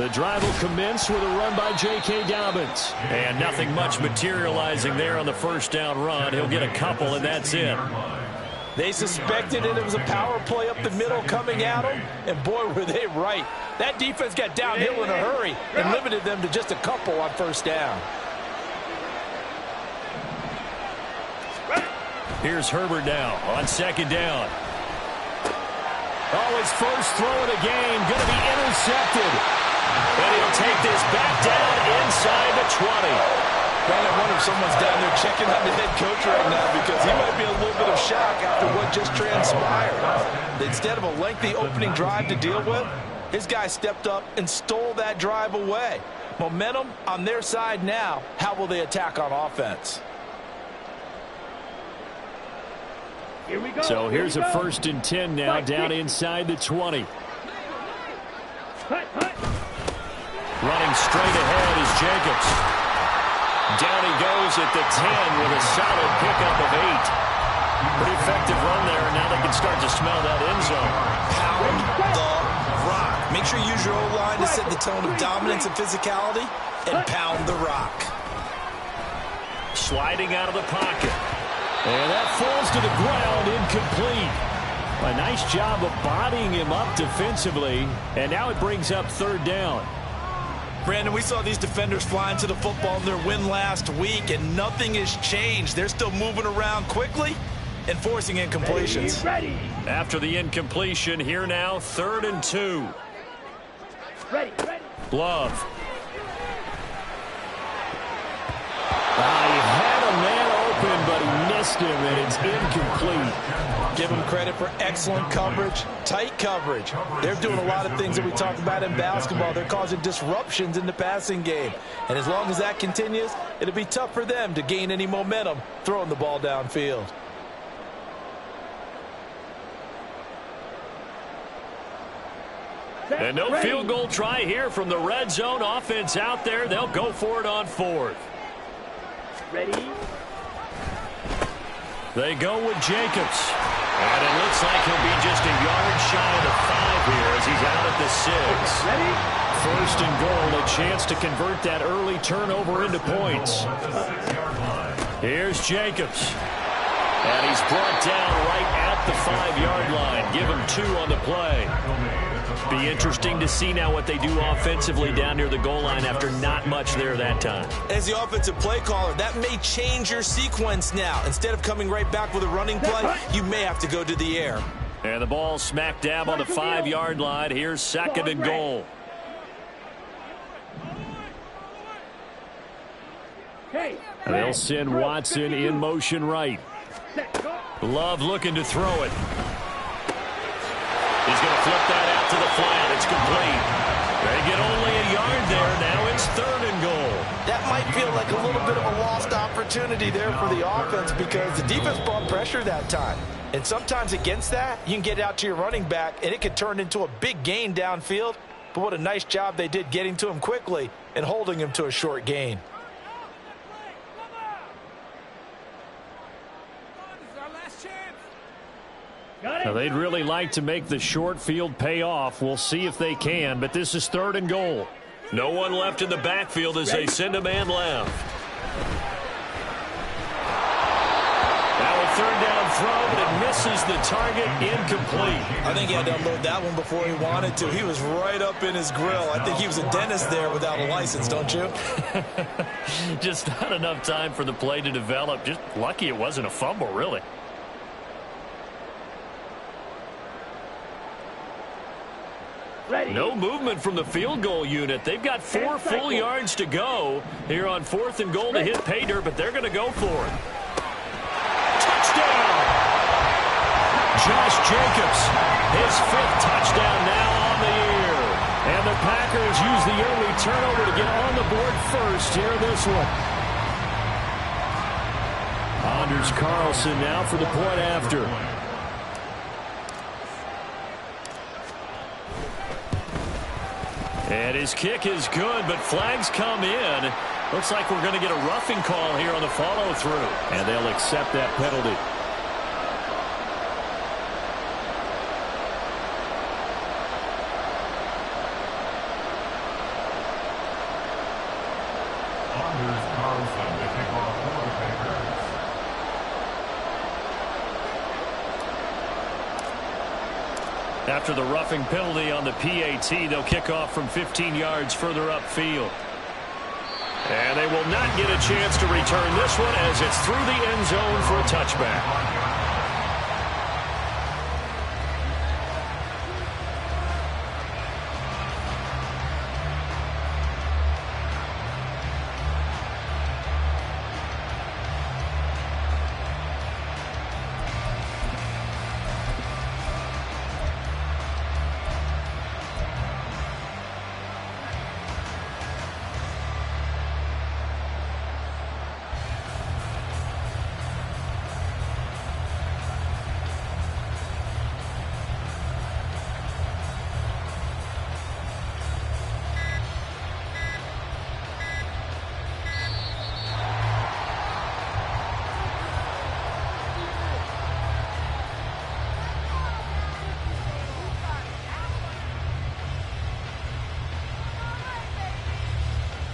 The drive will commence with a run by J.K. Dobbins. And nothing much materializing there on the first down run. He'll get a couple, and that's it. They suspected it was a power play up the middle coming at them, and boy, were they right. That defense got downhill in a hurry and limited them to just a couple on first down. Here's Herbert now on second down. Oh, his first throw of the game going to be intercepted. And he'll take this back down inside the 20. Man, I wonder if someone's down there checking on the head coach right now because he might be a little bit of shock after what just transpired. Instead of a lengthy opening drive to deal with, his guy stepped up and stole that drive away. Momentum on their side now. How will they attack on offense? So here's a 1st and 10 now down inside the 20. Running straight ahead is Jacobs. Down he goes at the 10 with a solid pickup of 8. Pretty effective run there, and now they can start to smell that end zone. Pound the rock. Make sure you use your O-line to set the tone of dominance and physicality, and pound the rock. Sliding out of the pocket. And that falls to the ground, incomplete. A nice job of bodying him up defensively, and now it brings up 3rd down. Brandon, we saw these defenders fly into the football in their win last week, and nothing has changed. They're still moving around quickly and forcing incompletions. Ready. After the incompletion, here now, 3rd and 2. Ready. Love. He had a man open, but he missed him, and it's incomplete. Give them credit for excellent coverage, tight coverage. They're doing a lot of things that we talked about in basketball. They're causing disruptions in the passing game. And as long as that continues, it'll be tough for them to gain any momentum throwing the ball downfield. And no field goal try here from the red zone. Offense out there. They'll go for it on 4th. Ready. They go with Jacobs. And it looks like he'll be just a yard shy of the 5 here as he's out at the 6. Ready. 1st and goal, a chance to convert that early turnover into points. Here's Jacobs. And he's brought down right at the 5-yard line. Give him 2 on the play. Be interesting to see now what they do offensively down near the goal line after not much there that time. As the offensive play caller, that may change your sequence now. Instead of coming right back with a running play, you may have to go to the air. And the ball smack dab on the 5-yard line. Here's 2nd and goal. They'll send Watson in motion right. Love looking to throw it. He's going to flip that out to the flat. It's complete. They get only a yard there. Now it's 3rd and goal. That might feel like a little bit of a lost opportunity there for the offense because the defense brought pressure that time. And sometimes against that, you can get out to your running back, and it could turn into a big gain downfield. But what a nice job they did getting to him quickly and holding him to a short gain. Now, they'd really like to make the short field pay off. We'll see if they can, but this is 3rd and goal. No one left in the backfield as they send a man left. Now a 3rd down throw, but it misses the target, incomplete. I think he had to unload that one before he wanted to. He was right up in his grill. I think he was a dentist there without a license, don't you? Just not enough time for the play to develop. Just lucky it wasn't a fumble, really. No movement from the field goal unit. They've got 4 full yards to go here on 4th and goal to hit pay dirt, but they're going to go for it. Touchdown! Josh Jacobs, his 5th touchdown now on the year. And the Packers use the early turnover to get on the board first here in this one. Anders Carlson now for the point after. And his kick is good, but flags come in. Looks like we're going to get a roughing call here on the follow-through. And they'll accept that penalty. After the roughing penalty on the PAT, they'll kick off from 15 yards further upfield. And they will not get a chance to return this one as it's through the end zone for a touchback.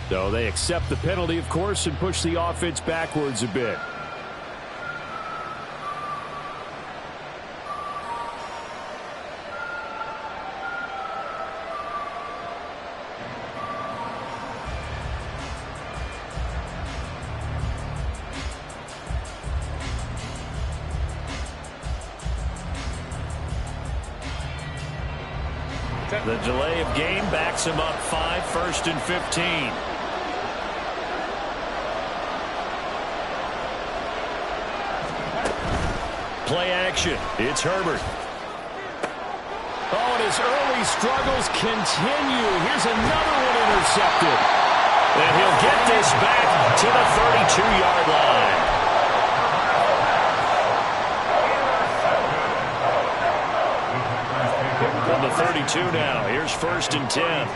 So they accept the penalty, of course, and push the offense backwards a bit. The delay of game backs him up 5, 1st and 15. Play action. It's Herbert. Oh, and his early struggles continue. Here's another one intercepted. And he'll get this back to the 32-yard line. From the 32 now. Here's 1st and 10.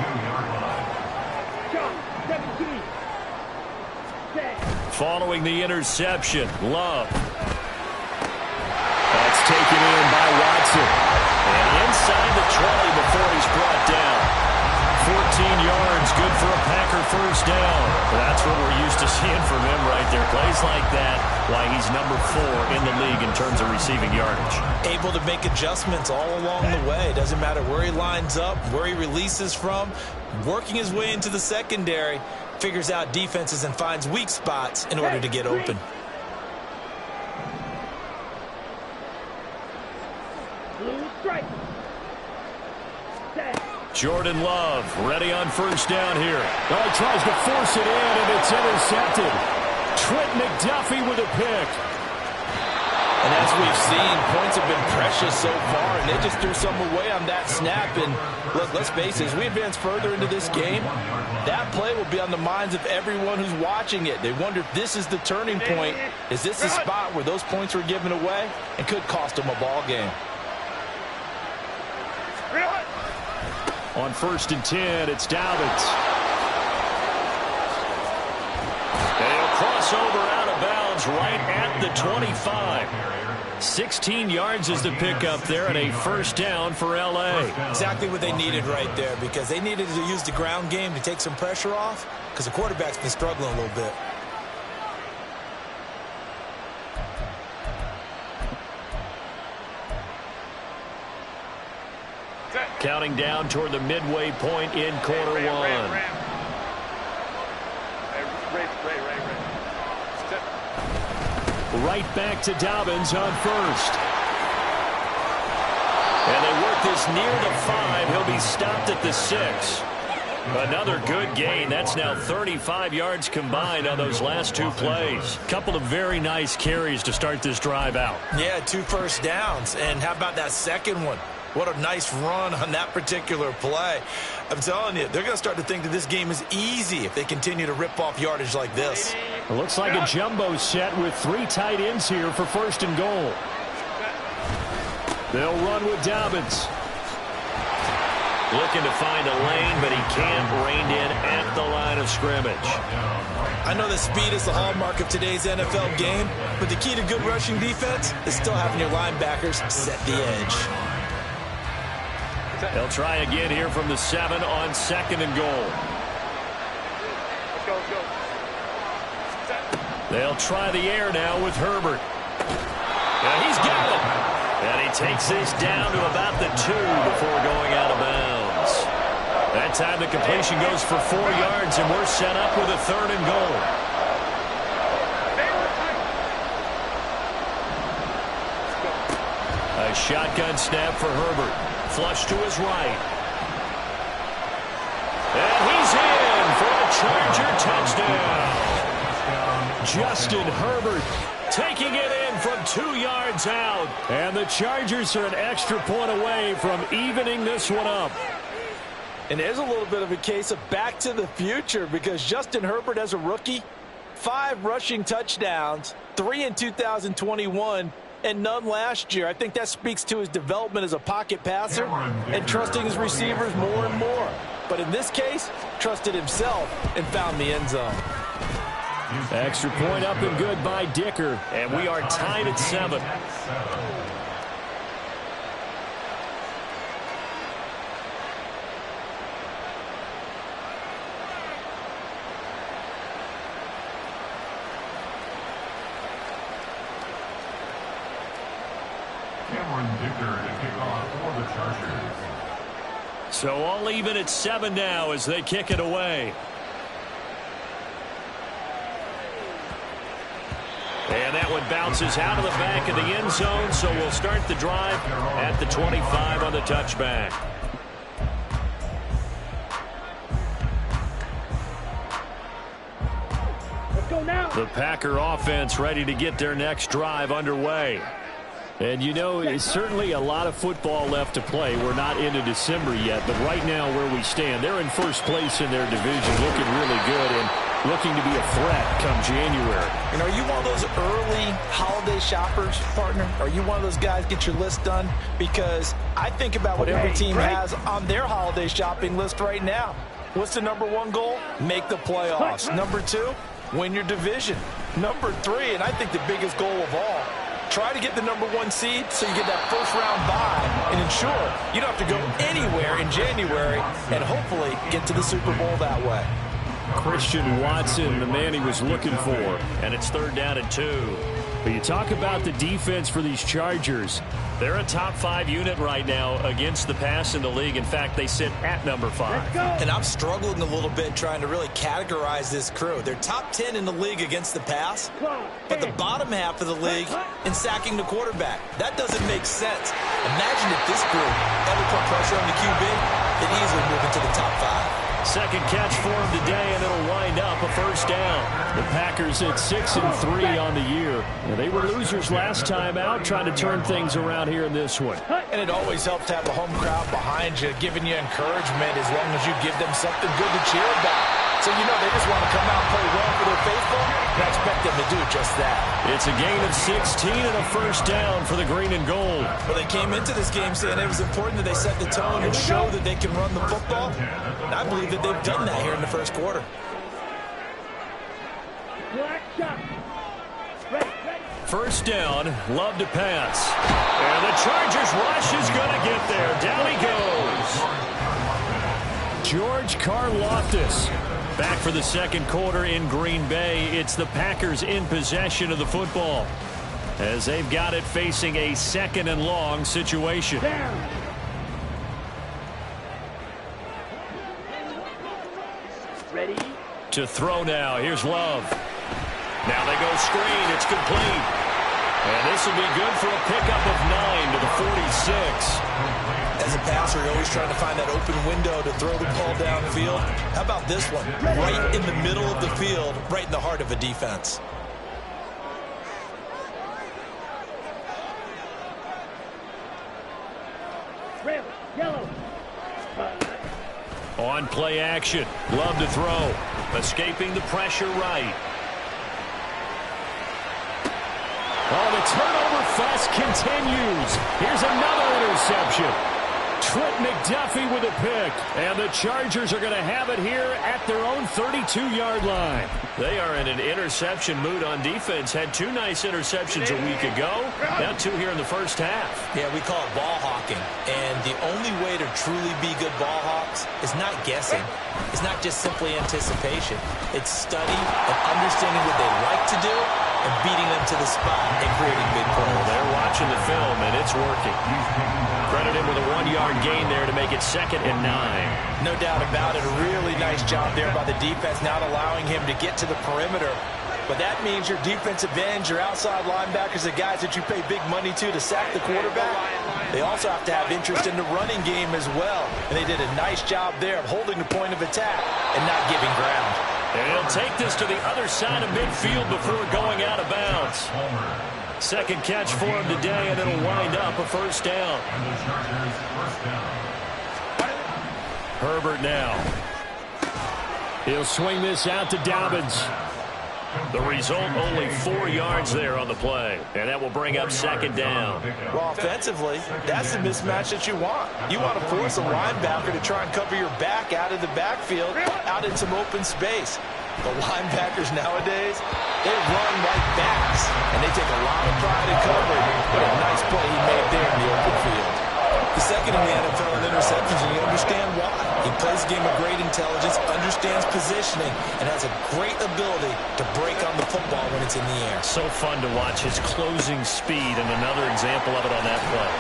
Following the interception, Love. That's taken in by Watson. And inside the 20 before he's brought down. 14 yards, good for a Packer first down. That's what we're used to seeing from him right there. Plays like that, why he's number 4 in the league in terms of receiving yardage. Able to make adjustments all along the way. Doesn't matter where he lines up, where he releases from. Working his way into the secondary, figures out defenses and finds weak spots in order to get open. Jordan Love ready on first down here. Oh, he tries to force it in, and it's intercepted. Trent McDuffie with a pick. And as we've seen, points have been precious so far, and they just threw some away on that snap. And look, let's face it, as we advance further into this game, that play will be on the minds of everyone who's watching it. They wonder if this is the turning point. Is this the spot where those points were given away and could cost them a ball game? On 1st and 10, it's Dobbins. And he'll cross over out of bounds right at the 25. 16 yards is the pickup there and a first down for L.A. Exactly what they needed right there, because they needed to use the ground game to take some pressure off, because the quarterback's been struggling a little bit. Counting down toward the midway point in quarter one. Right back to Dobbins on first. And they work this near the 5. He'll be stopped at the 6. Another good gain. That's now 35 yards combined on those last 2 plays. Couple of very nice carries to start this drive out. Yeah, 2 first downs. And how about that second one? What a nice run on that particular play. I'm telling you, they're going to start to think that this game is easy if they continue to rip off yardage like this. It looks like a jumbo set with 3 tight ends here for 1st and goal. They'll run with Dobbins. Looking to find a lane, but he can't rein in at the line of scrimmage. I know that speed is the hallmark of today's NFL game, but the key to good rushing defense is still having your linebackers set the edge. They'll try again here from the 7 on 2nd and goal. Let's go. They'll try the air now with Herbert. And he's got it. And he Takes this down to about the 2 before going out of bounds. That time the completion goes for 4 yards, and we're set up with a 3rd and goal. A shotgun snap for Herbert. Flush to his right. And he's in for a Charger touchdown. Justin Herbert taking it in from 2 yards out. And the Chargers are an extra point away from evening this one up. And there's a little bit of a case of back to the future, because Justin Herbert as a rookie, 5 rushing touchdowns, 3 in 2021, and none last year. I think that speaks to his development as a pocket passer and trusting his receivers more and more. But in this case, trusted himself and found the end zone. Extra point up and good by Dicker, and we are tied at 7. So all even at 7 now as they kick it away. And that one bounces out of the back of the end zone, so we'll start the drive at the 25 on the touchback. Let's go now. The Packer offense ready to get their next drive underway. And, you know, it's certainly a lot of football left to play. We're not into December yet, but right now where we stand, they're in first place in their division, looking really good and looking to be a threat come January. And are you one of those early holiday shoppers, partner? Are you one of those guys get your list done? Because I think about what every team has on their holiday shopping list right now. What's the number 1 goal? Make the playoffs. Number 2, win your division. Number 3, and I think the biggest goal of all, try to get the number 1 seed so you get that first-round bye and ensure you don't have to go anywhere in January and hopefully get to the Super Bowl that way. Christian Watson, the man he was looking for, and it's 3rd down and 2. But you talk about the defense for these Chargers. They're a top 5 unit right now against the pass in the league. In fact, they sit at number 5. And I'm struggling a little bit trying to really categorize this crew. They're top 10 in the league against the pass, but the bottom half of the league in sacking the quarterback. That doesn't make sense. Imagine if this group ever put pressure on the QB, they'd easily move into the top 5. Second catch for him today, and it'll wind up a first down. The Packers at 6-3 on the year. Now, they were losers last time out, trying to turn things around here in this one. And it always helps to have a home crowd behind you, giving you encouragement as long as you give them something good to cheer about. So you know they just want to come out and play well for their faithful, and I expect them to do just that. It's a gain of 16 and a first down for the green and gold. Well, they came into this game saying it was important that they set the tone and show that they can run the football. And I believe that they've done that here in the first quarter. First down, Love to pass. And the Chargers rush is going to get there. Down he goes. George Karlaftis back for the second quarter in Green Bay. It's the Packers in possession of the football as they've got it facing a 2nd and long situation. Ready? To throw now. Here's Love. Now they go screen. It's complete. And this will be good for a pickup of 9 to the 46. As a passer, you're always trying to find that open window to throw the ball downfield. How about this one? Right in the middle of the field, right in the heart of a defense. Red, yellow. On play action. Love to throw. Escaping the pressure right. Oh, the turnover fest continues. Here's another interception. Trent McDuffie with a pick. And the Chargers are going to have it here at their own 32-yard line. They are in an interception mood on defense. Had 2 nice interceptions a week ago. Now 2 here in the first half. Yeah, we call it ball hawking. And the only way to truly be good ball hawks is not guessing. It's not just simply anticipation. It's study and understanding what they like to do and beating them to the spot and creating big plays. They're watching watching the film, and it's working. Credit him with a 1-yard gain there to make it 2nd and 9. No doubt about it. A really nice job there by the defense, not allowing him to get to the perimeter. But that means your defensive ends, your outside linebackers, the guys that you pay big money to sack the quarterback, they also have to have interest in the running game as well. And they did a nice job there of holding the point of attack and not giving ground. And he'll take this to the other side of midfield before going out of bounds. Second catch for him today, and it'll wind up a first down. Herbert now. He'll swing this out to Dobbins. The result, only 4 yards there on the play. And that will bring up 2nd down. Well, offensively, that's the mismatch that you want. You want to force a linebacker to try and cover your back out of the backfield, out in some open space. The linebackers nowadays, they run like backs, and they take a lot of pride in covering. What a nice play he made there in the open field. The second in the NFL in interceptions, and you understand why. He plays a game of great intelligence, understands positioning, and has a great ability to break on the football when it's in the air. So fun to watch his closing speed, and another example of it on that play.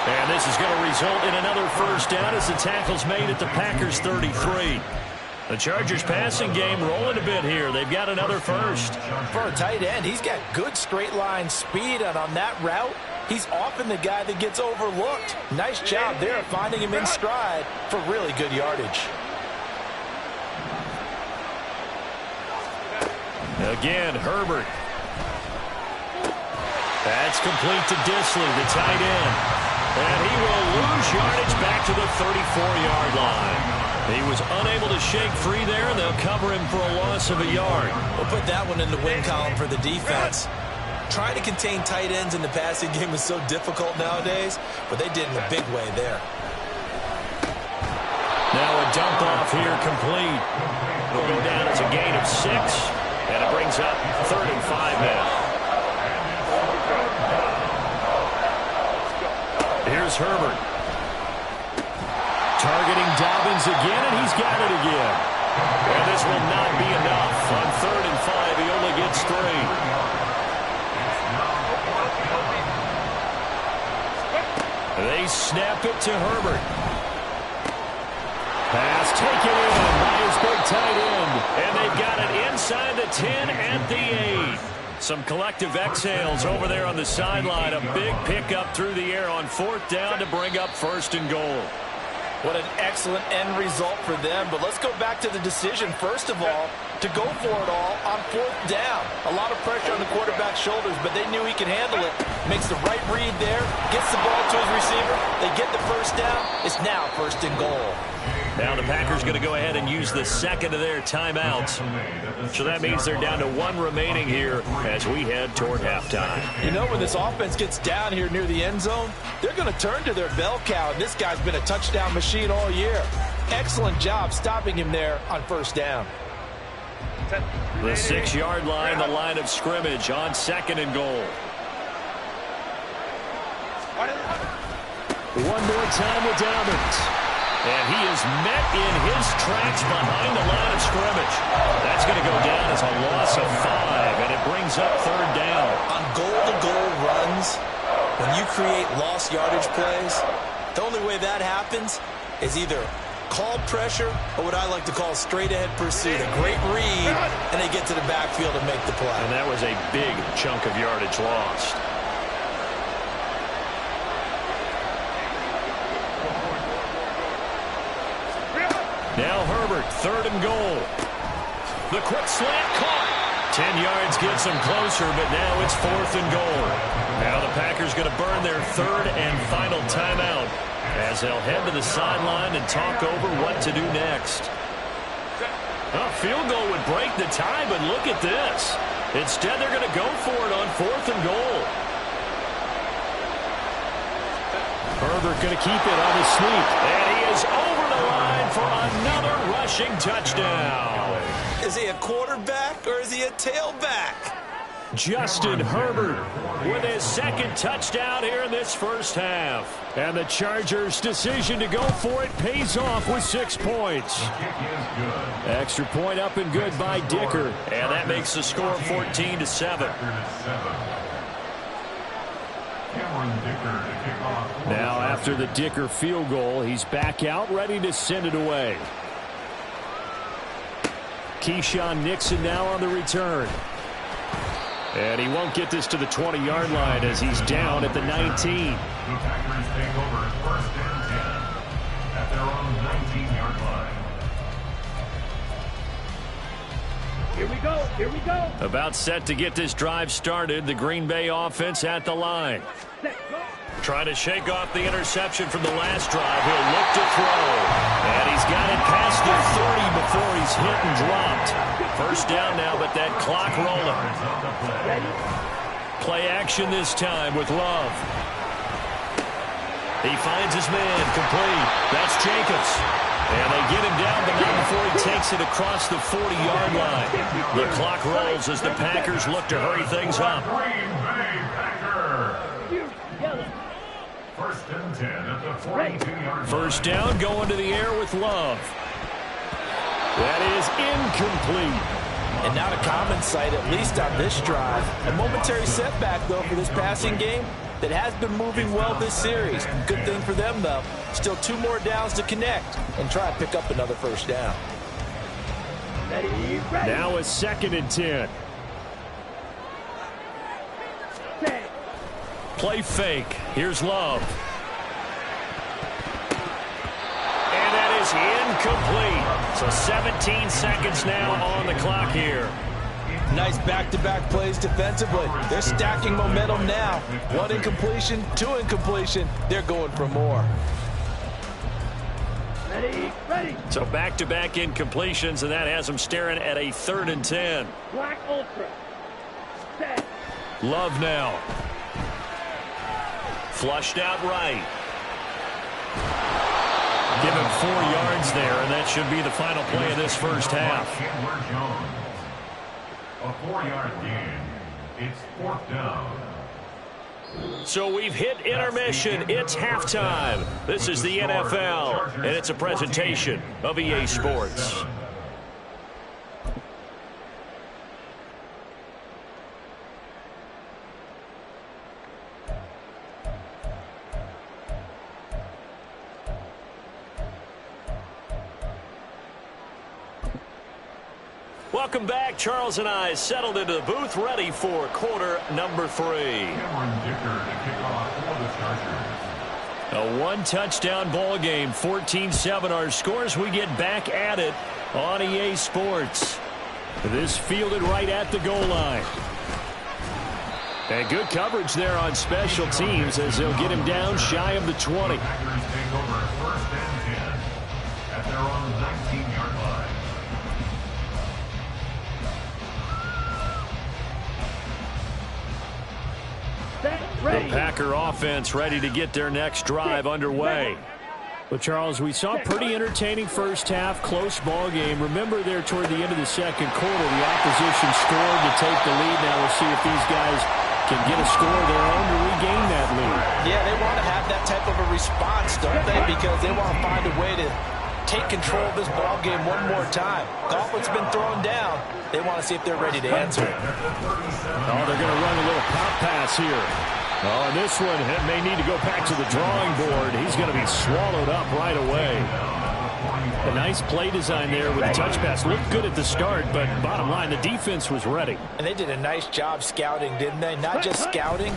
And this is going to result in another first down as the tackle's made at the Packers' 33. The Chargers passing game rolling a bit here. They've got another first. For a tight end, he's got good straight line speed, and on that route, he's often the guy that gets overlooked. Nice job there finding him in stride for really good yardage. Again, Herbert. That's complete to Dissly, the tight end. And he will lose yardage back to the 34-yard line. He was unable to shake free there, and they'll cover him for a loss of a yard. We'll put that one in the win column for the defense. Trying to contain tight ends in the passing game is so difficult nowadays, but they did in a big way there. Now a dump off here complete. It'll go down as a gain of 6, and it brings up 3rd and 5 now. Here's Herbert. Targeting Dobbins again, and he's got it again. And this will not be enough. On 3rd and 5, he only gets 3. They snap it to Herbert. Pass taken in by his big tight end. And they've got it inside the 10 at the 8. Some collective exhales over there on the sideline. A big pickup through the air on 4th down to bring up 1st and goal. What an excellent end result for them. But let's go back to the decision, first of all, to go for it all on 4th down. A lot of pressure on the quarterback's shoulders, but they knew he could handle it. Makes the right read there, gets the ball to his receiver. They get the first down. It's now 1st and goal. Now the Packers going to go ahead and use the second of their timeouts. So that means they're down to 1 remaining here as we head toward halftime. You know, when this offense gets down here near the end zone, they're going to turn to their bell cow, and this guy's been a touchdown machine all year. Excellent job stopping him there on 1st down. The 6-yard line, the line of scrimmage on 2nd and goal. One more time with Dobbins. And he is met in his tracks behind the line of scrimmage. That's going to go down as a loss of 5, and it brings up 3rd down. On goal-to-goal runs, when you create lost yardage plays, the only way that happens is either call pressure or what I like to call straight-ahead pursuit. A great read, and they get to the backfield and make the play. And that was a big chunk of yardage lost. Now Herbert, 3rd and goal. The quick slant caught. 10 yards gets them closer, but now it's 4th and goal. Now the Packers going to burn their 3rd and final timeout as they'll head to the sideline and talk over what to do next. A field goal would break the tie, but look at this. Instead, they're going to go for it on 4th and goal. Herbert going to keep it on his sneak. And he is over the line for another rushing touchdown. Is he a quarterback or is he a tailback? Justin Herbert with his 2nd touchdown here in this first half. And the Chargers' decision to go for it pays off with 6 points. Extra point up and good by Dicker. And that makes the score 14-7. Now after the Dicker field goal, he's back out ready to send it away. Keyshawn Nixon now on the return. And he won't get this to the 20-yard line as he's down at the 19. The Packers take over first and 10 at their own 19-yard line. Here we go. Here we go. About set to get this drive started. The Green Bay offense at the line. Set, go. Trying to shake off the interception from the last drive. He'll look to throw. And he's got it past the 30 before he's hit and dropped. First down now, but that clock rolling. Ready? Play action this time with Love. He finds his man, complete. That's Jacobs. And they get him down, but not before he takes it across the 40-yard line. The clock rolls as the Packers look to hurry things up. Green Bay Packers. Yellow. First and 10 at the 42-yard line. First down, going to the air with Love. That is incomplete. And not a common sight, at least on this drive. A momentary setback, though, for this passing game that has been moving well this series. Good thing for them, though. Still 2 more downs to connect and try to pick up another first down. Ready? Ready. Now a 2nd and 10. Set. Play fake. Here's Love. And that is incomplete. So 17 seconds now on the clock here. Nice back-to-back plays defensively. They're stacking momentum now. 1 incompletion, 2 incompletion. They're going for more. Ready? Ready. So back-to-back incompletions, and that has them staring at a 3rd and 10. Black Ultra. Set. Love now. Flushed out right. Give him 4 yards there, and that should be the final play of this first half. Chandler Jones. A 4-yard gain. It's 4th down. So we've hit intermission. It's halftime. This is the NFL, and it's a presentation of EA Sports. Welcome back. Charles and I settled into the booth, ready for quarter number 3. Cameron Dicker to kick off for the Chargers. A 1-touchdown ball game, 14-7 our scores. We get back at it on EA Sports. This fielded right at the goal line. And good coverage there on special teams as they'll get him down shy of the 20. Packers take over first and 10 at their own 19-yard line. Set. The Ready. Packer offense ready to get their next drive underway. But, Charles, we saw a pretty entertaining first half, close ball game. Remember there toward the end of the second quarter, the opposition scored to take the lead. Now we'll see if these guys can get a score of their own to regain that lead. Yeah, they want to have that type of a response, don't they? Because they want to find a way to take control of this ball game one more time. Gauntlet's been thrown down. They want to see if they're ready to answer it. Oh, they're going to run a little pop pass here. Oh, and this one may need to go back to the drawing board. He's going to be swallowed up right away. A nice play design there with a touch pass. Looked good at the start, but bottom line, the defense was ready. And they did a nice job scouting, didn't they? Not just scouting,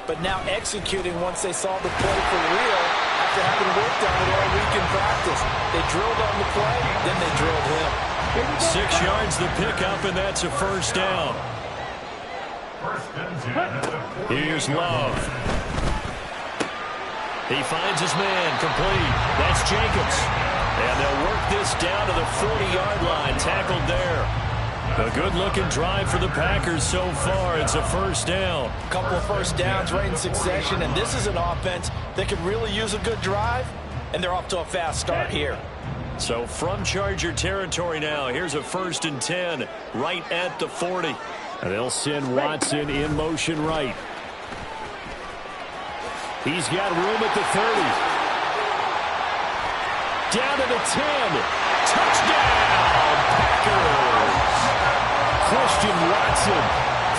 but now executing once they saw the play for real after having worked on it all week in practice. They drilled on the play, then they drilled him. 6 yards the pickup, and that's a first down. First and 10 at the 40. Here's Love. He finds his man, complete. That's Jacobs. And they'll work this down to the 40-yard line, tackled there. A good-looking drive for the Packers so far. It's a first down. A couple of first downs right in succession, and this is an offense that could really use a good drive, and they're off to a fast start here. So from Charger territory now, here's a 1st and 10 right at the 40. And they'll send Watson in motion right. He's got room at the 30. Down to the 10. Touchdown, Packers. Christian Watson,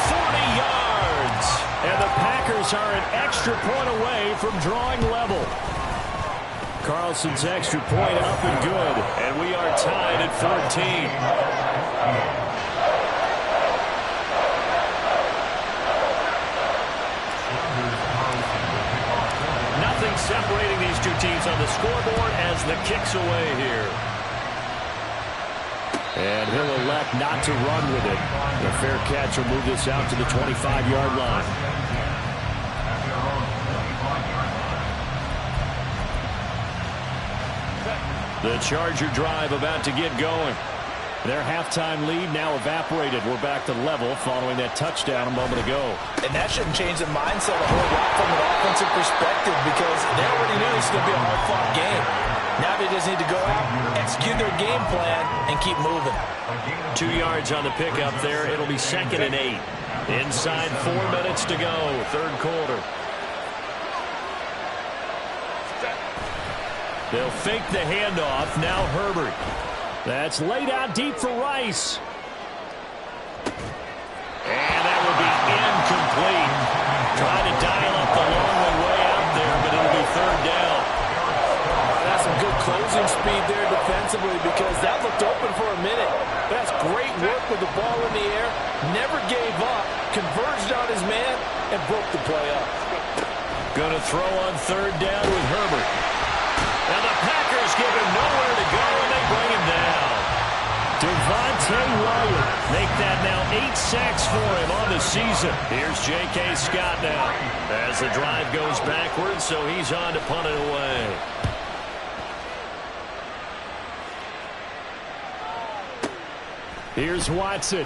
40 yards. And the Packers are an extra point away from drawing level. Carlson's extra point up and good. And we are tied at 14. Nothing separating these two teams on the scoreboard as the kick's away here. And he'll elect not to run with it. The fair catch will move this out to the 25-yard line. The Charger drive about to get going. Their halftime lead now evaporated. We're back to level following that touchdown a moment ago. And that shouldn't change the mindset a whole lot from an offensive perspective because they already knew this was going to be a hard-fought game. Now they just need to go out, execute their game plan, and keep moving. 2 yards on the pickup there. It'll be 2nd and 8. Inside 4 minutes to go, third quarter. They'll fake the handoff. Now Herbert. That's laid out deep for Rice. And that will be incomplete. Trying to dial up the long way out there, but it'll be third down. That's some good closing speed there defensively because that looked open for a minute. That's great work with the ball in the air. Never gave up. Converged on his man and broke the play up. Going to throw on third down with Herbert. Now the Packers give him nowhere to go, and they bring him down. Devontae Wyatt make that now 8 sacks for him on the season. Here's J.K. Scott now as the drive goes backwards, so he's on to punt it away. Here's Watson.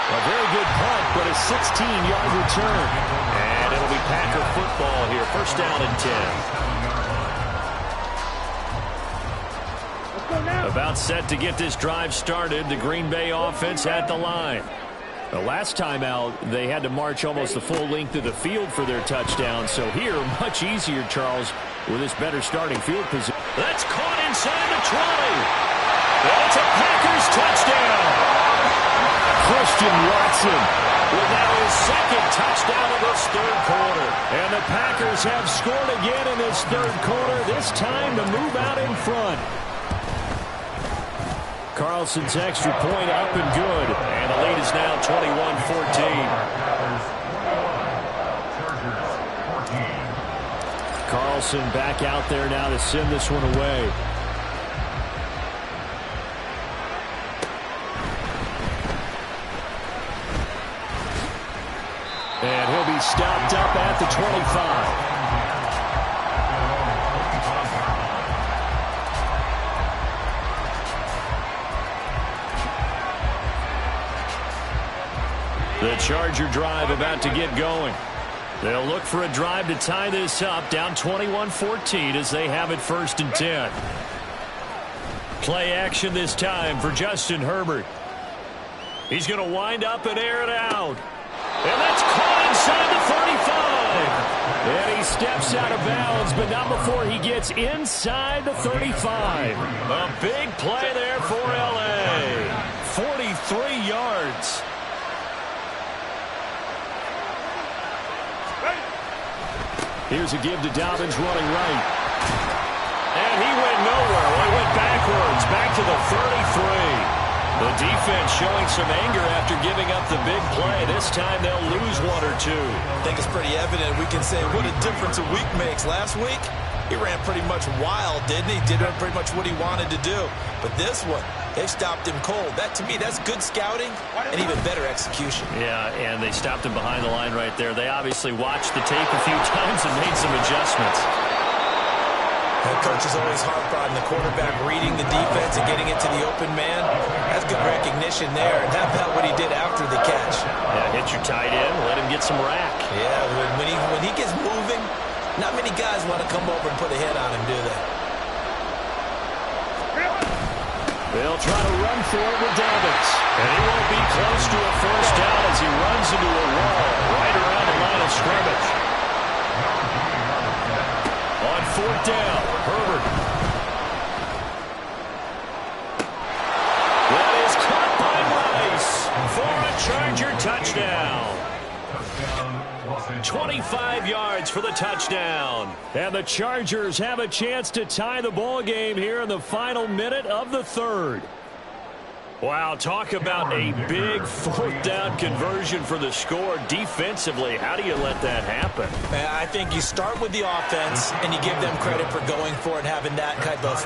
A very good punt, but a 16-yard return. And it'll be Packer football here. First down and 10. About set to get this drive started. The Green Bay offense at the line. The last time out, they had to march almost the full length of the field for their touchdown. So here, much easier, Charles, with this better starting field position. That's caught inside the 20. That's a Packers touchdown. Christian Watson with now his second touchdown of this third quarter. And the Packers have scored again in this third quarter, this time to move out in front. Carlson's extra point up and good. And the lead is now 21-14. Carlson back out there now to send this one away. And he'll be stopped up at the 25. The Charger drive about to get going. They'll look for a drive to tie this up, down 21-14 as they have it 1st and 10. Play action this time for Justin Herbert. He's going to wind up and air it out. And that's caught inside the 35. And he steps out of bounds, but not before he gets inside the 35. A big play there for L.A. 43 yards. Here's a give to Dobbins running right. And he went nowhere. Well, he went backwards, back to the 33. The defense showing some anger after giving up the big play. This time they'll lose one or two. I think it's pretty evident. We can say what a difference a week makes. Last week, he ran pretty much wild, didn't he? Did pretty much what he wanted to do. But this one, they stopped him cold. That, to me, that's good scouting and even better execution. Yeah, and they stopped him behind the line right there. They obviously watched the tape a few times and made some adjustments. The coach is always harped on the quarterback reading the defense and getting it to the open man. That's good recognition there. And how about what he did after the catch? Yeah, hit your tight end, let him get some rack. Yeah, when he gets moving, not many guys want to come over and put a hit on him, do they? They'll try to run for it with Dobbins. And he won't be close to a first down as he runs into a wall right around the line of scrimmage. On 4th down, Herbert. That is caught by Charger touchdown. 25 yards for the touchdown. And the Chargers have a chance to tie the ball game here in the final minute of the third. Wow, talk about a big fourth down conversion for the score. Defensively, how do you let that happen? I think you start with the offense and you give them credit for going for it and having that type of,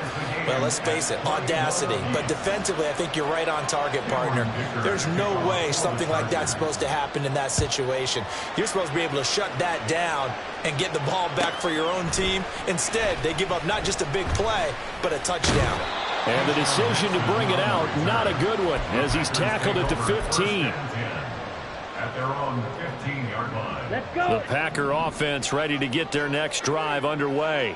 well, let's face it, audacity. But defensively, I think you're right on target, partner. There's no way something like that's supposed to happen in that situation. You're supposed to be able to shut that down and get the ball back for your own team. Instead, they give up not just a big play, but a touchdown. And the decision to bring it out, not a good one, as he's tackled it to 15. At their own 15-yard line. Let's go. The Packer offense ready to get their next drive underway.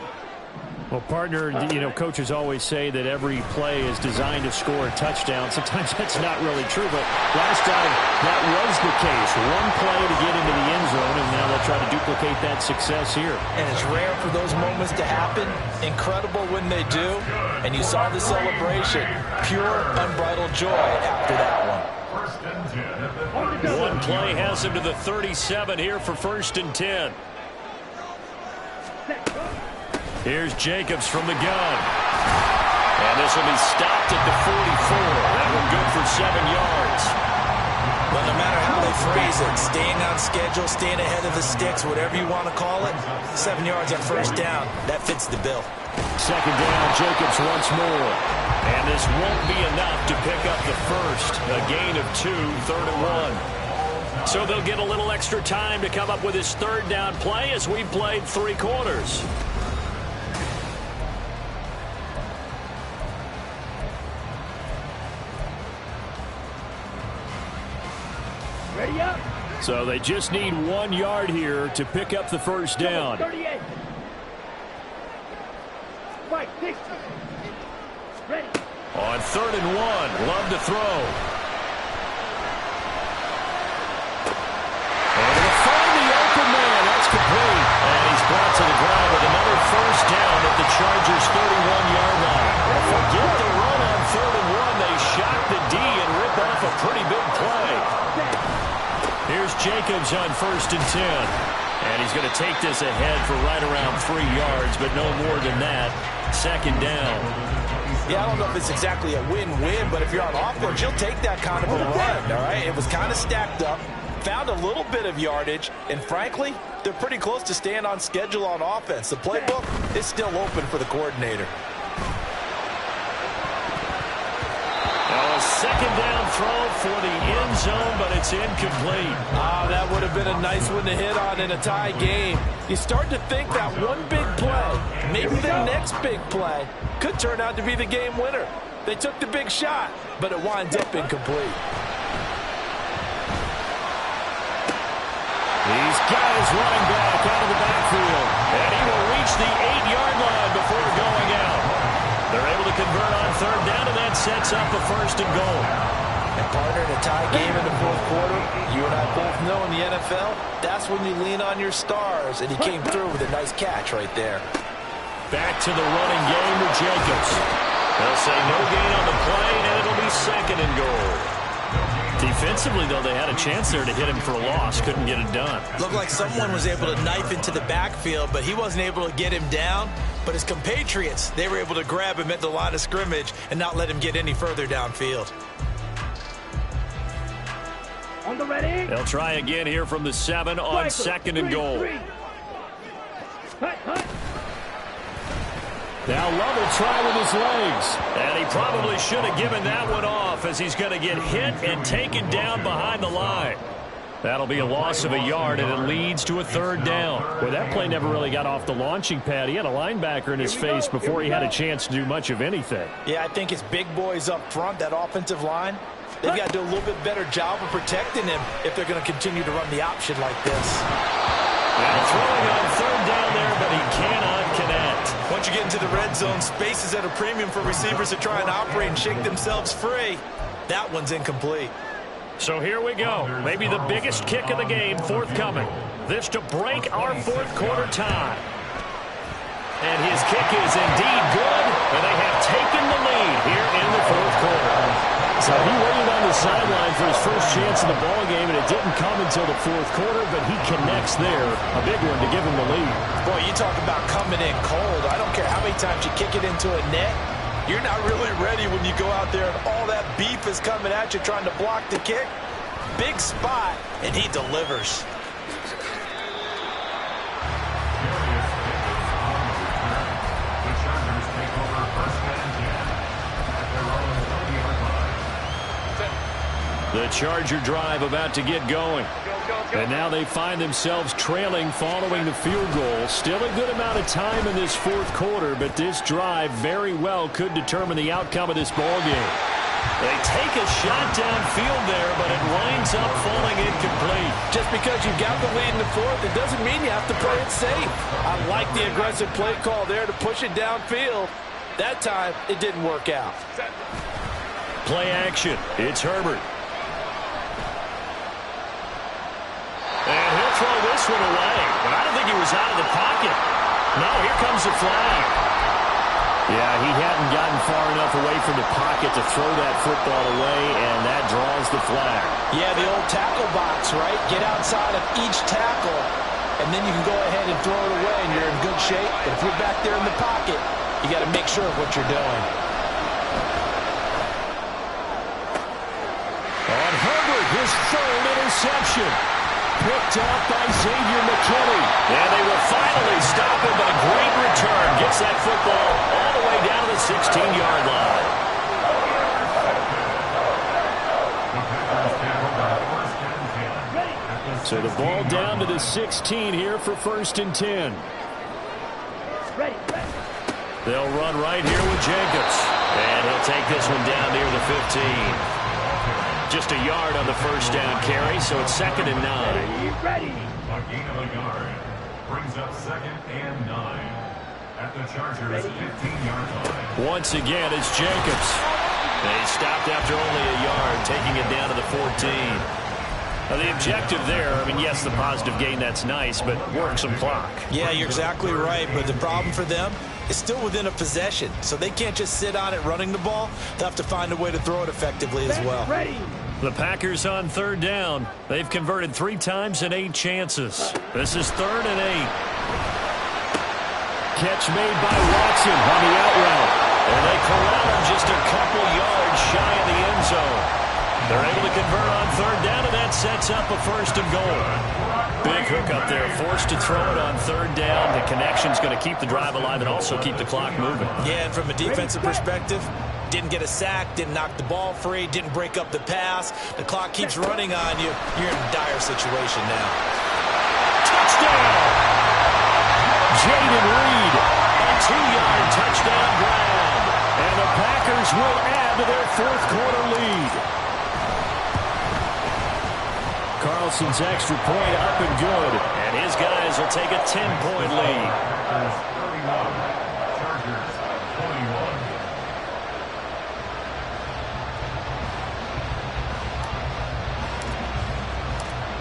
Well, partner, you know, coaches always say that every play is designed to score a touchdown. Sometimes that's not really true, but last time that was the case. One play to get into the end zone, and now they'll try to duplicate that success here. And it's rare for those moments to happen. Incredible when they do. And you saw the celebration. Pure, unbridled joy after that one. First and 10. One play has him to the 37 here for 1st and 10. Here's Jacobs from the gun. And this will be stopped at the 44. That one good for 7 yards. Well, no matter how they phrase it, staying on schedule, staying ahead of the sticks, whatever you want to call it, 7 yards on first down, that fits the bill. 2nd down, Jacobs once more. And this won't be enough to pick up the first. A gain of 2, 3rd and 1. So they'll get a little extra time to come up with his 3rd down play as we've played 3 quarters. Ready up. So they just need 1 yard here to pick up the first down. 38. Right, 60. Ready. On 3rd and 1, Love to throw. And he'll find the open man. That's complete. And he's brought to the ground with another first down at the Chargers' 31-yard line. Forget the run on 3rd and 1. They shock the D and rip off a pretty big play. Here's Jacobs on 1st and 10. And he's going to take this ahead for right around 3 yards, but no more than that. 2nd down. Yeah, I don't know if it's exactly a win-win, but if you're on offense, you'll take that kind of a run, all right? It was kind of stacked up, found a little bit of yardage, and frankly, they're pretty close to staying on schedule on offense. The playbook is still open for the coordinator. Now a 2nd down throw for the end zone, but it's incomplete. That would have been a nice one to hit on in a tie game. You start to think that one big play, maybe the next big play, could turn out to be the game winner. They took the big shot, but it winds up incomplete. He's got his running back out of the backfield, and he will reach the 8-yard line before going out. They're able to convert on 3rd down, and that sets up a 1st and goal. And partner, in a tie game in the 4th quarter, you and I both know in the NFL, that's when you lean on your stars, and he came through with a nice catch right there. Back to the running game with Jacobs. They'll say no gain on the play, and it'll be 2nd and goal. Defensively, though, they had a chance there to hit him for a loss. Couldn't get it done. Looked like someone was able to knife into the backfield, but he wasn't able to get him down. But his compatriots, they were able to grab him at the line of scrimmage and not let him get any further downfield. On the ready. They'll try again here from the 7 on 2nd and goal. Hut. Now Love will try with his legs. And he probably should have given that one off as he's going to get hit and taken down behind the line. That'll be a loss of a yard, and it leads to a 3rd down. Well, that play never really got off the launching pad. He had a linebacker in his face before he had a chance to do much of anything. Yeah, I think it's big boys up front, that offensive line. They've got to do a little bit better job of protecting him if they're going to continue to run the option like this. Now throwing on 3rd down there, but he cannot connect. Once you get into the red zone, space is at a premium for receivers to try and operate and shake themselves free. That one's incomplete. So here we go. Maybe the biggest kick of the game forthcoming. This to break our 4th quarter tie. And his kick is indeed good, and they have taken the lead here in the 4th quarter. So he waited on the sideline for his first chance in the ball game, and it didn't come until the fourth quarter, but he connects there. A big one to give him the lead. Boy, you talk about coming in cold. I don't care how many times you kick it into a net. You're not really ready when you go out there and all that beef is coming at you trying to block the kick. Big spot, and he delivers. The Charger drive about to get going. And now they find themselves trailing following the field goal. Still a good amount of time in this fourth quarter, but this drive very well could determine the outcome of this ball game. They take a shot downfield there, but it winds up falling incomplete. Just because you've got the lead in the fourth, it doesn't mean you have to play it safe. I like the aggressive play call there to push it downfield. That time, it didn't work out. Play action. It's Herbert. And he'll throw this one away. But I don't think he was out of the pocket. No, here comes the flag. Yeah, he hadn't gotten far enough away from the pocket to throw that football away, and that draws the flag. Yeah, the old tackle box, right? Get outside of each tackle, and then you can go ahead and throw it away, and you're in good shape. But if you're back there in the pocket, you got to make sure of what you're doing. On Herbert, his third interception. Picked up by Xavier McKinney. And they will finally stop him, but a great return. Gets that football all the way down to the 16-yard line. So the ball down to the 16 here for 1st and 10. Ready. They'll run right here with Jacobs. And he'll take this one down near the 15. Just a yard on the first down carry, so it's 2nd and 9. Ready. A gain of a yard brings up 2nd and 9 at the Chargers' 15-yard line. Once again, it's Jacobs. They stopped after only a yard, taking it down to the 14. Now, the objective there, I mean, yes, the positive gain, that's nice, but work some clock. Yeah, you're exactly right, but the problem for them is still within a possession, so they can't just sit on it running the ball. They'll have to find a way to throw it effectively as well. Ready. The Packers on 3rd down. They've converted 3 times in 8 chances. This is 3rd and 8. Catch made by Watson on the out route. And they corral him just a couple yards shy of the end zone. They're able to convert on 3rd down, and that sets up a 1st and goal. Big hook up there, forced to throw it on 3rd down. The connection's going to keep the drive alive and also keep the clock moving. Yeah, and from a defensive perspective, didn't get a sack, didn't knock the ball free, didn't break up the pass. The clock keeps running on you. You're in a dire situation now. Touchdown! Jaden Reed, a 2-yard touchdown grab. And the Packers will add to their 4th quarter lead. Carlson's extra point up and good. And his guys will take a 10-point lead. Chargers 21.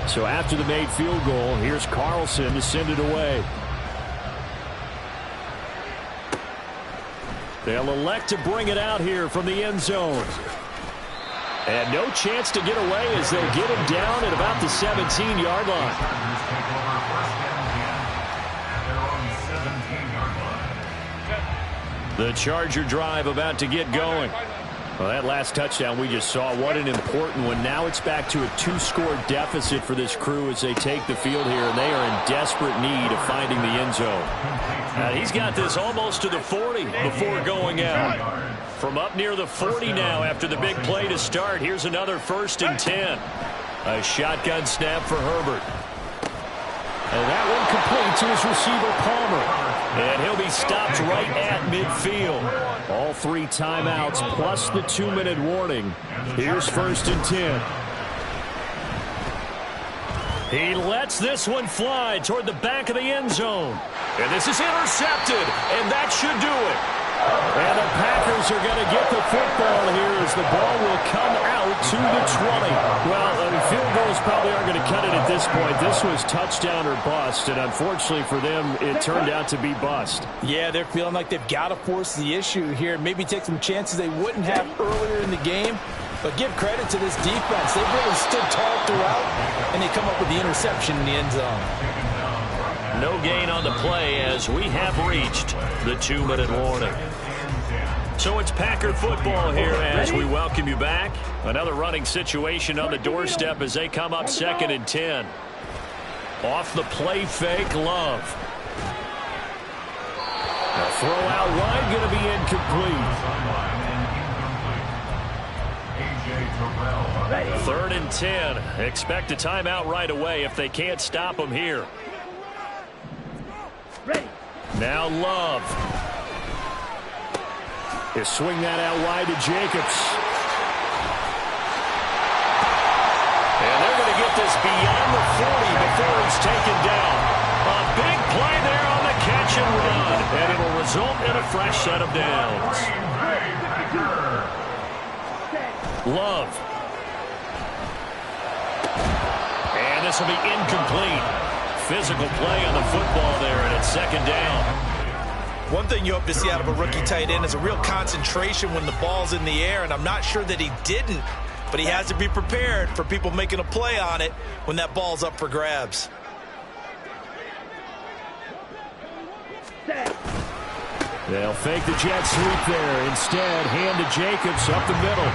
So after the made field goal, here's Carlson to send it away. They'll elect to bring it out here from the end zone. And no chance to get away as they'll get him down at about the 17-yard line. Chargers take over 1st and 10 at their own 17-yard line. The Charger drive about to get going. Well, that last touchdown we just saw, what an important one. Now it's back to a 2-score deficit for this crew as they take the field here, and they are in desperate need of finding the end zone. He's got this almost to the 40 before going out. From up near the 40 now after the big play to start. Here's another 1st and 10. A shotgun snap for Herbert. And that one complete to his receiver, Palmer. And he'll be stopped right at midfield. All 3 timeouts plus the 2-minute warning. Here's 1st and 10. He lets this one fly toward the back of the end zone. And this is intercepted, and that should do it. And the Packers are going to get the football here as the ball will come out to the 20. Well, field goals probably aren't going to cut it at this point. This was touchdown or bust, and unfortunately for them, it turned out to be bust. Yeah, they're feeling like they've got to force the issue here, maybe take some chances they wouldn't have earlier in the game. But give credit to this defense. They've really stood tall throughout, and they come up with the interception in the end zone. No gain on the play as we have reached the 2-minute warning. So it's Packer football here as we welcome you back. Another running situation on the doorstep as they come up 2nd and 10. Off the play fake, Love. A throw out wide, going to be incomplete. 3rd and 10. Expect a timeout right away if they can't stop them here. Ready. Now Love. He'll swing that out wide to Jacobs. And they're going to get this beyond the 40 before he's taken down. A big play there on the catch and run. And it'll result in a fresh set of downs. Love. And this will be incomplete. Physical play on the football there, and it's 2nd down. One thing you hope to see out of a rookie tight end is a real concentration when the ball's in the air, and I'm not sure that he didn't, but he has to be prepared for people making a play on it when that ball's up for grabs. They'll fake the jet sweep there. Instead, hand to Jacobs up the middle.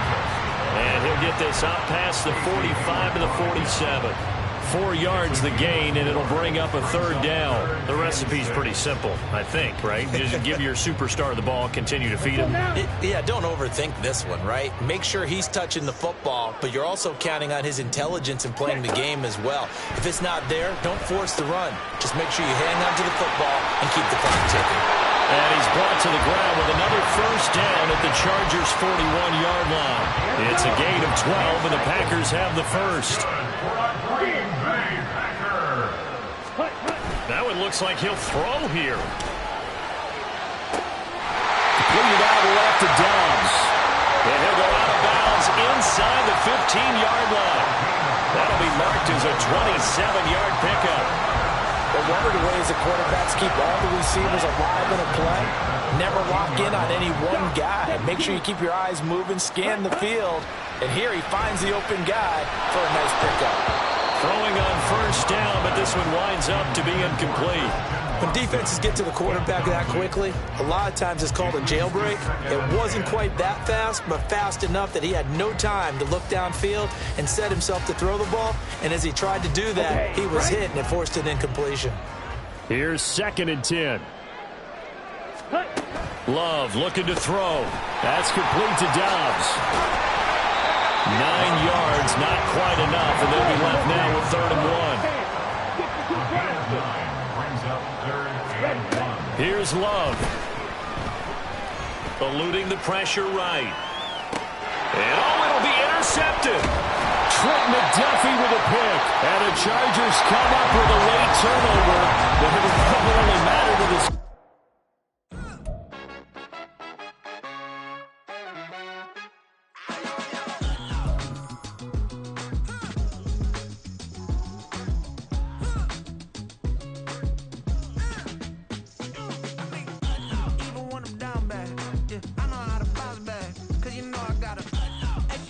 And he'll get this out past the 45 to the 47. 4 yards the gain, and it'll bring up a 3rd down. The recipe's pretty simple, I think, right? Just give your superstar the ball, continue to feed him. Yeah, don't overthink this one, right? Make sure he's touching the football, but you're also counting on his intelligence in playing the game as well. If it's not there, don't force the run. Just make sure you hang on to the football and keep the clock ticking. And he's brought to the ground with another 1st down at the Chargers' 41-yard line. It's a gain of 12, and the Packers have the first. Now it looks like he'll throw here. Completed out left to Dobbs. And he'll go out of bounds inside the 15-yard line. That'll be marked as a 27-yard pickup. But one of the ways the quarterbacks keep all the receivers alive in a play, never lock in on any one guy. Make sure you keep your eyes moving, scan the field. And here he finds the open guy for a nice pickup. Throwing on 1st down, but this one winds up to be incomplete. When defenses get to the quarterback that quickly, a lot of times it's called a jailbreak. It wasn't quite that fast, but fast enough that he had no time to look downfield and set himself to throw the ball. And as he tried to do that, he was hit and it forced an incompletion. Here's 2nd and 10. Love looking to throw. That's complete to Dobbs. 9 yards, not quite enough, and they'll be left now with 3rd and 1. Here's Love. Eluding the pressure right. And it'll be intercepted. Trent McDuffie with a pick. And the Chargers come up with a late turnover. But it will only matter to the